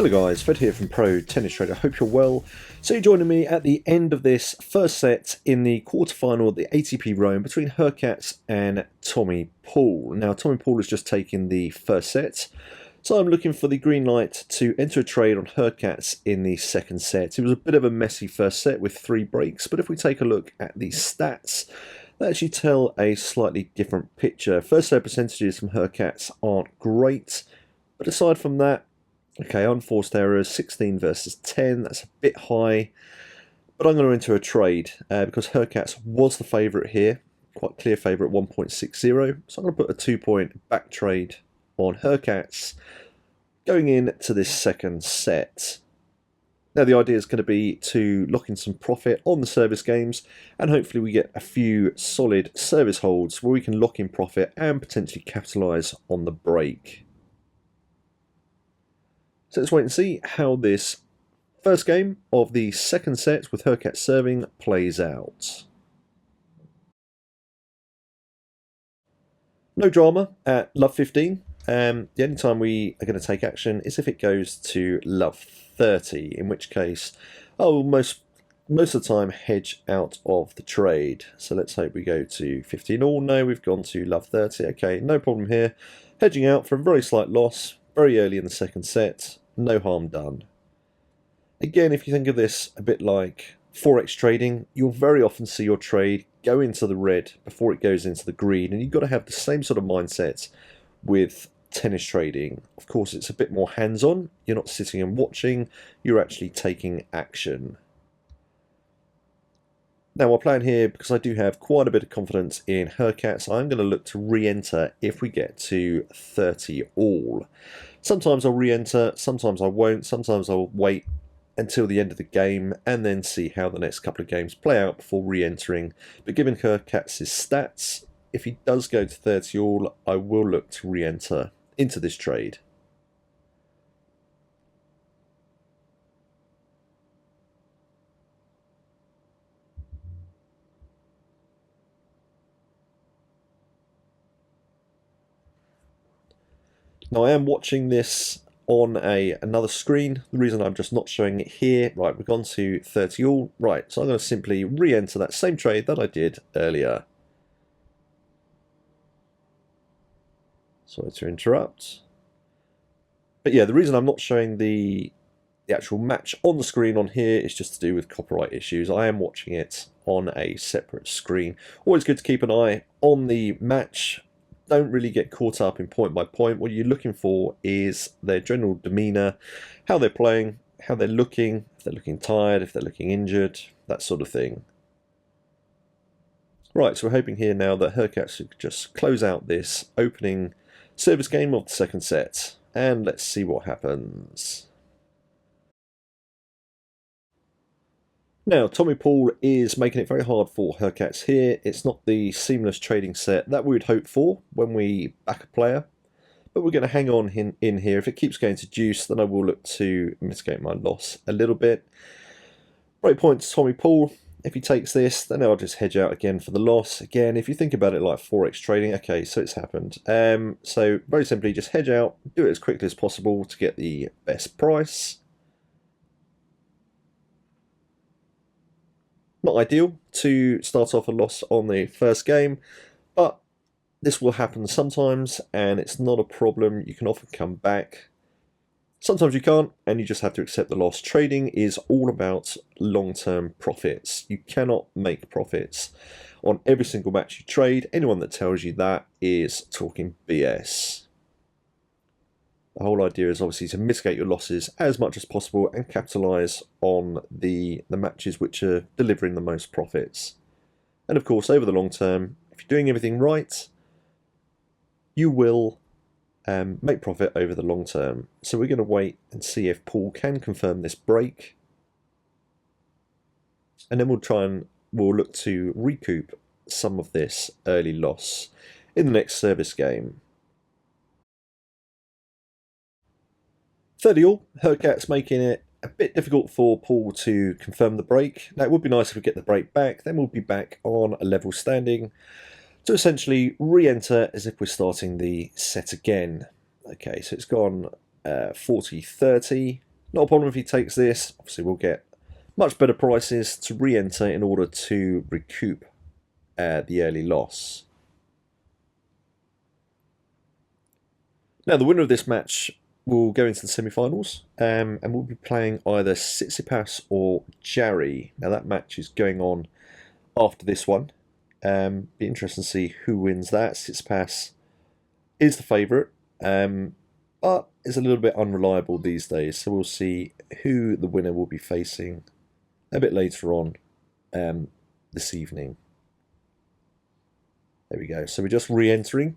Hello guys, Fred here from Pro Tennis Trader. I hope you're well. So you're joining me at the end of this first set in the quarterfinal of the ATP Rome between Hurkacz and Tommy Paul. Now Tommy Paul has just taken the first set, so I'm looking for the green light to enter a trade on Hurkacz in the second set. It was a bit of a messy first set with 3 breaks, but if we take a look at the stats, they actually tell a slightly different picture. First set percentages from Hurkacz aren't great, but aside from that, okay, unforced errors, 16 versus 10, that's a bit high. But I'm going to enter a trade because Hurkacz was the favourite here, quite clear favourite, 1.60. So I'm going to put a 2-point back trade on Hurkacz going into this second set. Now the idea is going to be to lock in some profit on the service games, and hopefully we get a few solid service holds where we can lock in profit and potentially capitalise on the break. So let's wait and see how this first game of the second set with Hurkacz serving plays out. No drama at love 15. The only time we are going to take action is if it goes to love 30, in which case I will most of the time hedge out of the trade. So let's hope we go to 15 all. No, we've gone to love 30. Okay, no problem here. Hedging out for a very slight loss very early in the second set. No harm done. Again, if you think of this a bit like forex trading, you'll very often see your trade go into the red before it goes into the green, and you've got to have the same sort of mindset with tennis trading. Of course, it's a bit more hands-on. You're not sitting and watching, you're actually taking action. Now, we're playing here because I do have quite a bit of confidence in Hurkacz. I'm going to look to re-enter if we get to 30 all. Sometimes I'll re-enter, sometimes I won't, sometimes I'll wait until the end of the game and then see how the next couple of games play out before re-entering. But given Hurkacz's stats, if he does go to 30 all, I will look to re-enter into this trade. Now I am watching this on another screen. The reason I'm just not showing it here, right, we've gone to 30 all, right, so I'm going to simply re-enter that same trade that I did earlier. Sorry to interrupt. But yeah, the reason I'm not showing the actual match on the screen on here is just to do with copyright issues. I am watching it on a separate screen. Always good to keep an eye on the match. Don't really get caught up in point by point. What you're looking for is their general demeanour, how they're playing, how they're looking, if they're looking tired, if they're looking injured, that sort of thing. Right, so we're hoping here now that Hurkacz could just close out this opening service game of the second set, and let's see what happens. Now, Tommy Paul is making it very hard for Hurkacz here. It's not the seamless trading set that we would hope for when we back a player, but we're going to hang on in here. If it keeps going to deuce, then I will look to mitigate my loss a little bit. Break point to Tommy Paul. If he takes this, then I'll just hedge out again for the loss. Again, if you think about it like forex trading, okay, so it's happened. So very simply, just hedge out, do it as quickly as possible to get the best price. Not ideal to start off a loss on the first game, but this will happen sometimes and it's not a problem. You can often come back. Sometimes you can't and you just have to accept the loss. Trading is all about long-term profits. You cannot make profits on every single match you trade. Anyone that tells you that is talking BS. The whole idea is obviously to mitigate your losses as much as possible and capitalise on the matches which are delivering the most profits. And of course, over the long term, if you're doing everything right, you will make profit over the long term. So we're going to wait and see if Paul can confirm this break. And then we'll look to recoup some of this early loss in the next service game. 30 all, Hurkacz making it a bit difficult for Paul to confirm the break. Now it would be nice if we get the break back, then we'll be back on a level standing to essentially re-enter as if we're starting the set again. Okay, so it's gone 40-30. Not a problem if he takes this. Obviously, we'll get much better prices to re-enter in order to recoup the early loss. Now, the winner of this match will go into the semi-finals, and we'll be playing either Tsitsipas or Jarry. Now, that match is going on after this one. Be interesting to see who wins that. Tsitsipas is the favourite, but is a little bit unreliable these days. So we'll see who the winner will be facing a bit later on this evening. There we go. So we're just re-entering.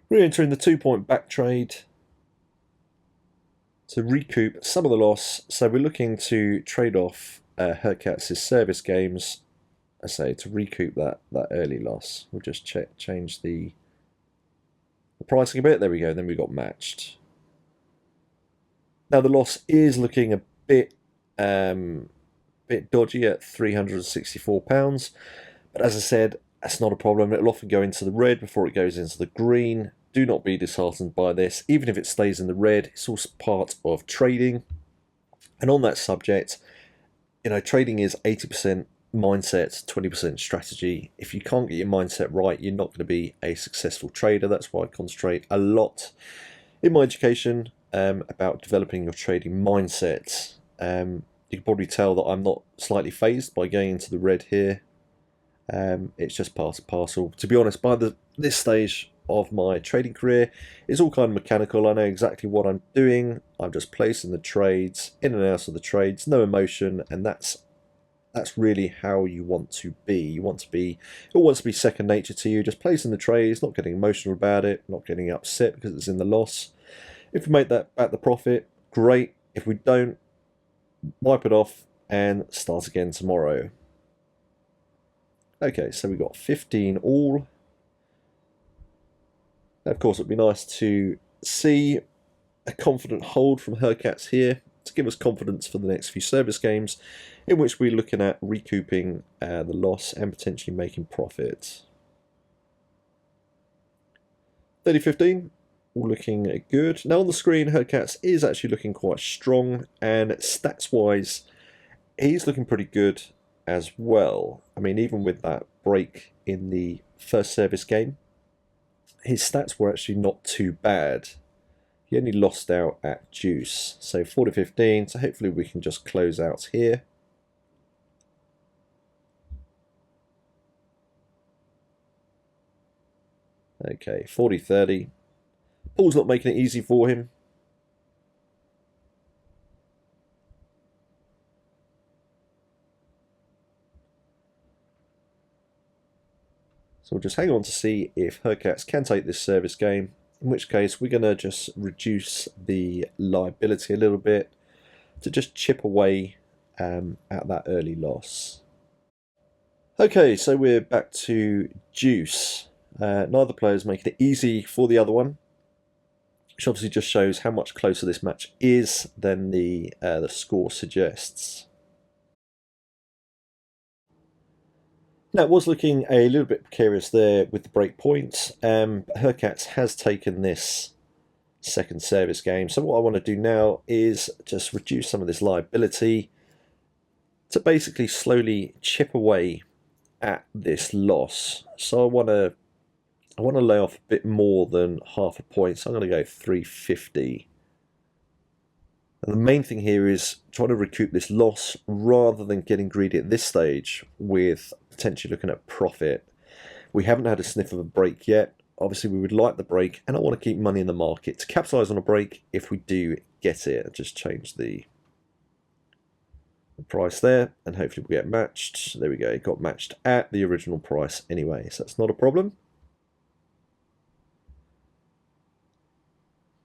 Re-entering the 2-point back trade to recoup some of the loss. So we're looking to trade off Hurkacz's service games, I say, to recoup that early loss. We'll just change the pricing a bit. There we go. Then we got matched. Now the loss is looking a bit dodgy at £364, but as I said, that's not a problem. It'll often go into the red before it goes into the green. Do not be disheartened by this. Even if it stays in the red, it's also part of trading. And on that subject, trading is 80% mindset, 20% strategy. If you can't get your mindset right, you're not going to be a successful trader. That's why I concentrate a lot in my education about developing your trading mindset. You can probably tell that I'm not slightly phased by going into the red here. It's just part and parcel. To be honest, by this stage of my trading career, it's all kind of mechanical. I know exactly what I'm doing. I'm just placing the trades, in and out of the trades, no emotion, and that's really how you want to be. It wants to be second nature to you. Just placing the trades, not getting emotional about it, not getting upset because it's in the loss. If we make that back the profit, great. If we don't, wipe it off and start again tomorrow. Okay, so we got 15 all. Of course, it'd be nice to see a confident hold from Hurkacz here to give us confidence for the next few service games, in which we're looking at recouping the loss and potentially making profit. 30-15, all looking good. Now on the screen, Hurkacz is actually looking quite strong, and stats-wise, he's looking pretty good as well. I mean, even with that break in the first service game, his stats were actually not too bad. He only lost out at deuce. So 40-15, so hopefully we can just close out here. Okay, 40-30. Paul's not making it easy for him. So we'll just hang on to see if Hurkacz can take this service game, in which case we're going to just reduce the liability a little bit to just chip away at that early loss. Okay, so we're back to deuce. Neither player is making it easy for the other one, which obviously just shows how much closer this match is than the score suggests. Now, it was looking a little bit precarious there with the break points. Hurkacz has taken this second service game. So what I want to do now is just reduce some of this liability to basically slowly chip away at this loss. So I want to lay off a bit more than half a point. So I'm going to go 350. And the main thing here is trying to recoup this loss rather than getting greedy at this stage with potentially looking at profit. We haven't had a sniff of a break yet. Obviously, we would like the break, and I want to keep money in the market to capitalise on a break if we do get it. I'll just change the price there, and hopefully we'll get matched. There we go, it got matched at the original price anyway, so that's not a problem.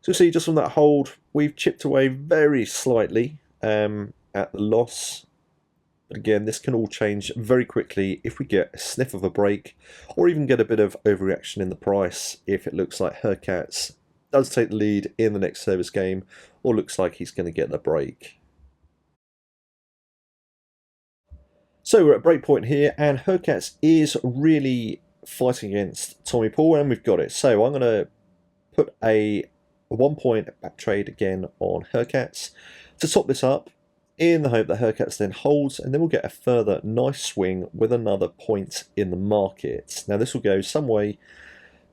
So see, just from that hold, we've chipped away very slightly at the loss. But again, this can all change very quickly if we get a sniff of a break, or even get a bit of overreaction in the price if it looks like Hurkacz does take the lead in the next service game, or looks like he's going to get the break. So we're at break point here, and Hurkacz is really fighting against Tommy Paul, and we've got it. So I'm going to put a a 1 point back trade again on Hercats to top this up, in the hope that Hercats then holds, and then we'll get a further nice swing with another point in the market. Now this will go some way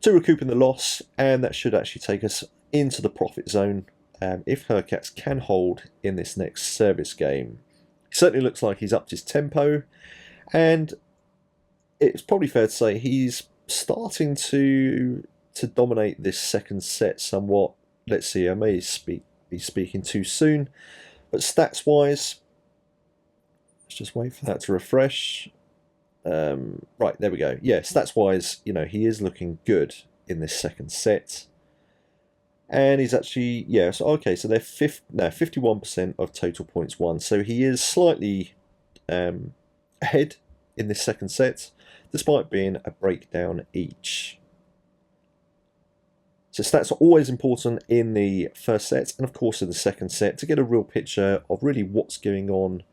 to recouping the loss, and that should actually take us into the profit zone if Hercats can hold in this next service game. It certainly looks like he's upped his tempo, and it's probably fair to say he's starting to dominate this second set somewhat. Let's see, I may be speaking too soon, but stats-wise, let's just wait for that to refresh. Right, there we go. Yeah, stats-wise, he is looking good in this second set. And he's actually, yeah, so okay, so they're 51% of total points won. So he is slightly ahead in this second set, despite being a breakdown each. So stats are always important in the first set, and of course in the second set, to get a real picture of really what's going on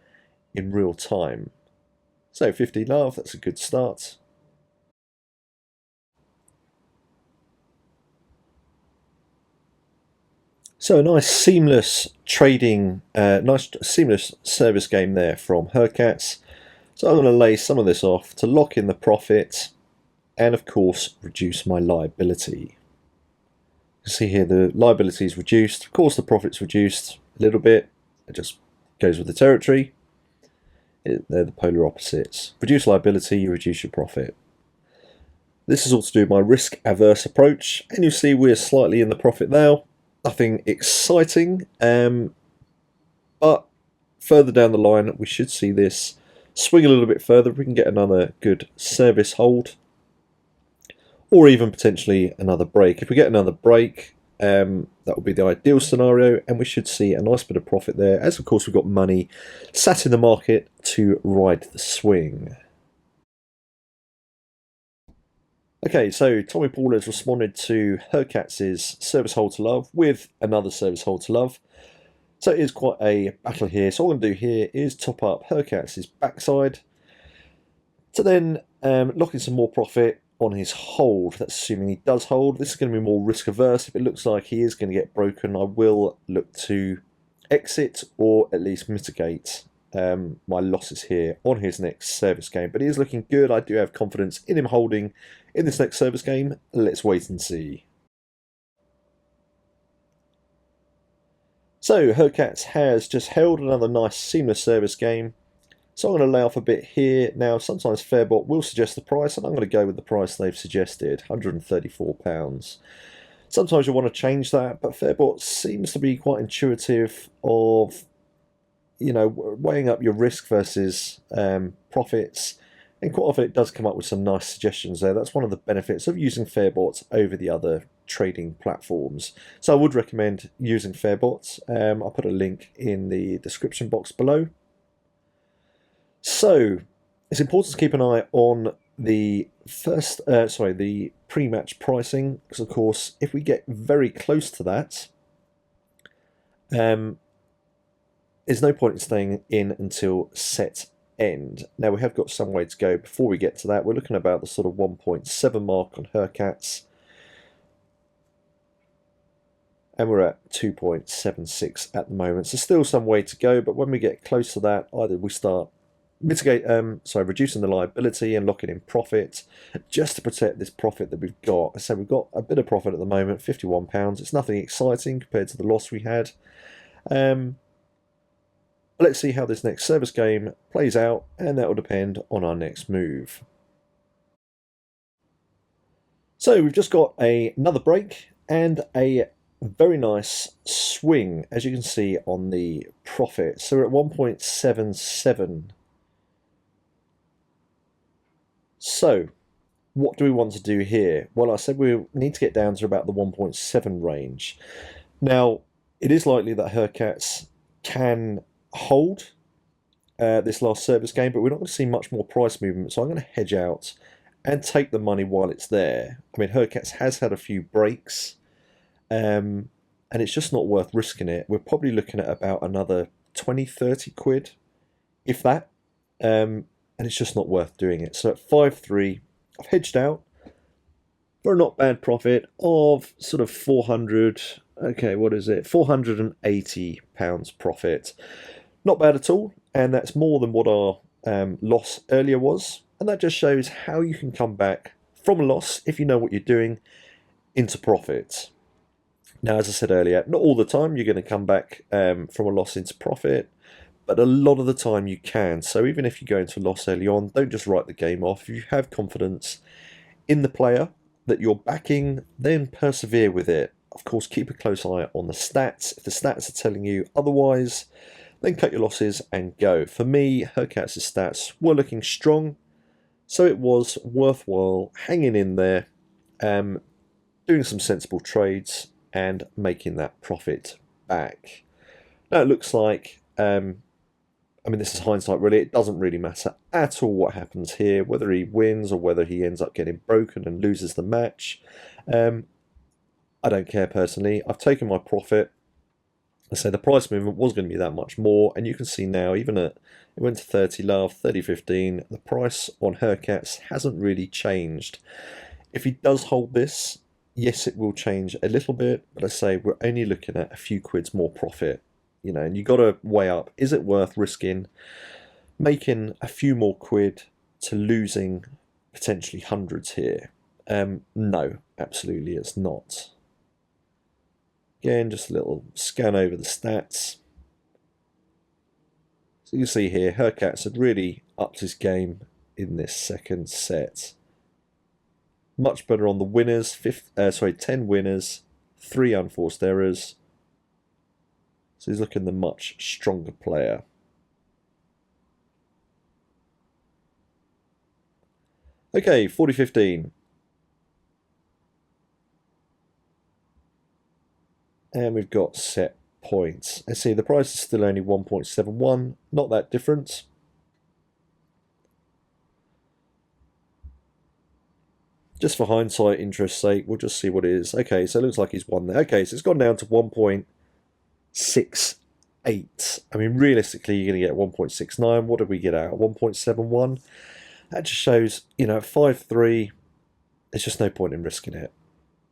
in real time. So 50 love, that's a good start. So a nice seamless trading, nice seamless service game there from Hercats. So I'm going to lay some of this off to lock in the profit and of course reduce my liability. You can see here the liability is reduced, of course the profit's reduced a little bit, it just goes with the territory. They're the polar opposites. Reduce liability, you reduce your profit. This is all to do with my risk averse approach, and you see we're slightly in the profit now. Nothing exciting, but further down the line we should see this swing a little bit further. We can get another good service hold, or even potentially another break. If we get another break, that would be the ideal scenario, and we should see a nice bit of profit there, as of course we've got money sat in the market to ride the swing. Okay, so Tommy Paul has responded to Hercats' service hold to love with another service hold to love. So it is quite a battle here. So what I'm going to do here is top up Hercats' backside to then lock in some more profit on his hold. That's assuming he does hold. This is going to be more risk averse. If it looks like he is going to get broken, I will look to exit or at least mitigate my losses here on his next service game. But he is looking good. I do have confidence in him holding in this next service game. Let's wait and see. So Hercats has just held another nice seamless service game. So I'm going to lay off a bit here. Now sometimes Fairbot will suggest the price, and I'm going to go with the price they've suggested, £134. Sometimes you want to change that, but Fairbot seems to be quite intuitive of, weighing up your risk versus profits, and quite often it does come up with some nice suggestions there. That's one of the benefits of using Fairbot over the other trading platforms. So I would recommend using Fairbot. I'll put a link in the description box below. So it's important to keep an eye on the the pre-match pricing, because of course if we get very close to that, there's no point in staying in until set end. Now we have got some way to go before we get to that. We're looking about the sort of 1.7 mark on Hercats, and we're at 2.76 at the moment, so still some way to go. But when we get close to that, either we start reducing the liability and locking in profit just to protect this profit that we've got. So we've got a bit of profit at the moment, £51. It's nothing exciting compared to the loss we had. Let's see how this next service game plays out, and that will depend on our next move. So we've just got another break and a very nice swing, as you can see on the profit. So we're at 1.77. So what do we want to do here? Well, I said we need to get down to about the 1.7 range. Now, it is likely that Hercats can hold this last service game, but we're not going to see much more price movement, so I'm going to hedge out and take the money while it's there. I mean, Hercats has had a few breaks, and it's just not worth risking it. We're probably looking at about another 20-30 quid, if that, and it's just not worth doing it. So at 5.3, I've hedged out for a not bad profit of sort of 400, Okay, what is it? £480 profit. Not bad at all, and that's more than what our loss earlier was. And that just shows how you can come back from a loss, if you know what you're doing, into profit. Now, as I said earlier, not all the time you're going to come back from a loss into profit, but a lot of the time you can. So even if you go into a loss early on, don't just write the game off. If you have confidence in the player that you're backing, then persevere with it. Of course, keep a close eye on the stats. If the stats are telling you otherwise, then cut your losses and go. For me, Hurkatz's stats were looking strong, so it was worthwhile hanging in there, doing some sensible trades and making that profit back. Now it looks like, I mean, this is hindsight really, it doesn't really matter at all what happens here, whether he wins or whether he ends up getting broken and loses the match. I don't care personally. I've taken my profit. I say the price movement was going to be that much more, and you can see now, even at it went to 30 love, 30.15, the price on Hurkacz hasn't really changed. If he does hold this, yes, it will change a little bit, but I say we're only looking at a few quids more profit, you know, and you got to weigh up, is it worth risking making a few more quid to losing potentially hundreds here? No, absolutely it's not. Again, just a little scan over the stats. So you can see here, Hurkacz had really upped his game in this second set. Much better on the winners, 10 winners, 3 unforced errors. So he's looking the much stronger player. Okay, 40.15. And we've got set points. Let's see, the price is still only 1.71, not that different. Just for hindsight interest's sake, we'll just see what it is. Okay, so it looks like he's won there. Okay, so it's gone down to 1.68. I mean, realistically, you're going to get 1.69. What did we get out? 1.71? That just shows, you know, 5-3, there's just no point in risking it.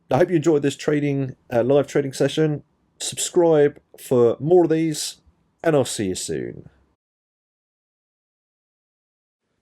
I hope you enjoyed this live trading session. Subscribe for more of these, and I'll see you soon.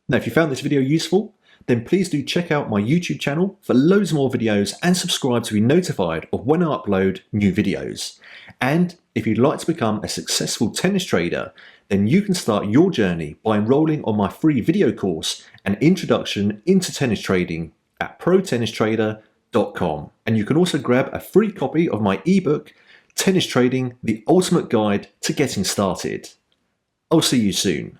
Now, if you found this video useful, then please do check out my YouTube channel for loads more videos and subscribe to be notified of when I upload new videos. And if you'd like to become a successful tennis trader, then you can start your journey by enrolling on my free video course, An Introduction into Tennis Trading, at protennistrader.com. And you can also grab a free copy of my ebook, Tennis Trading, the Ultimate Guide to Getting Started. I'll see you soon.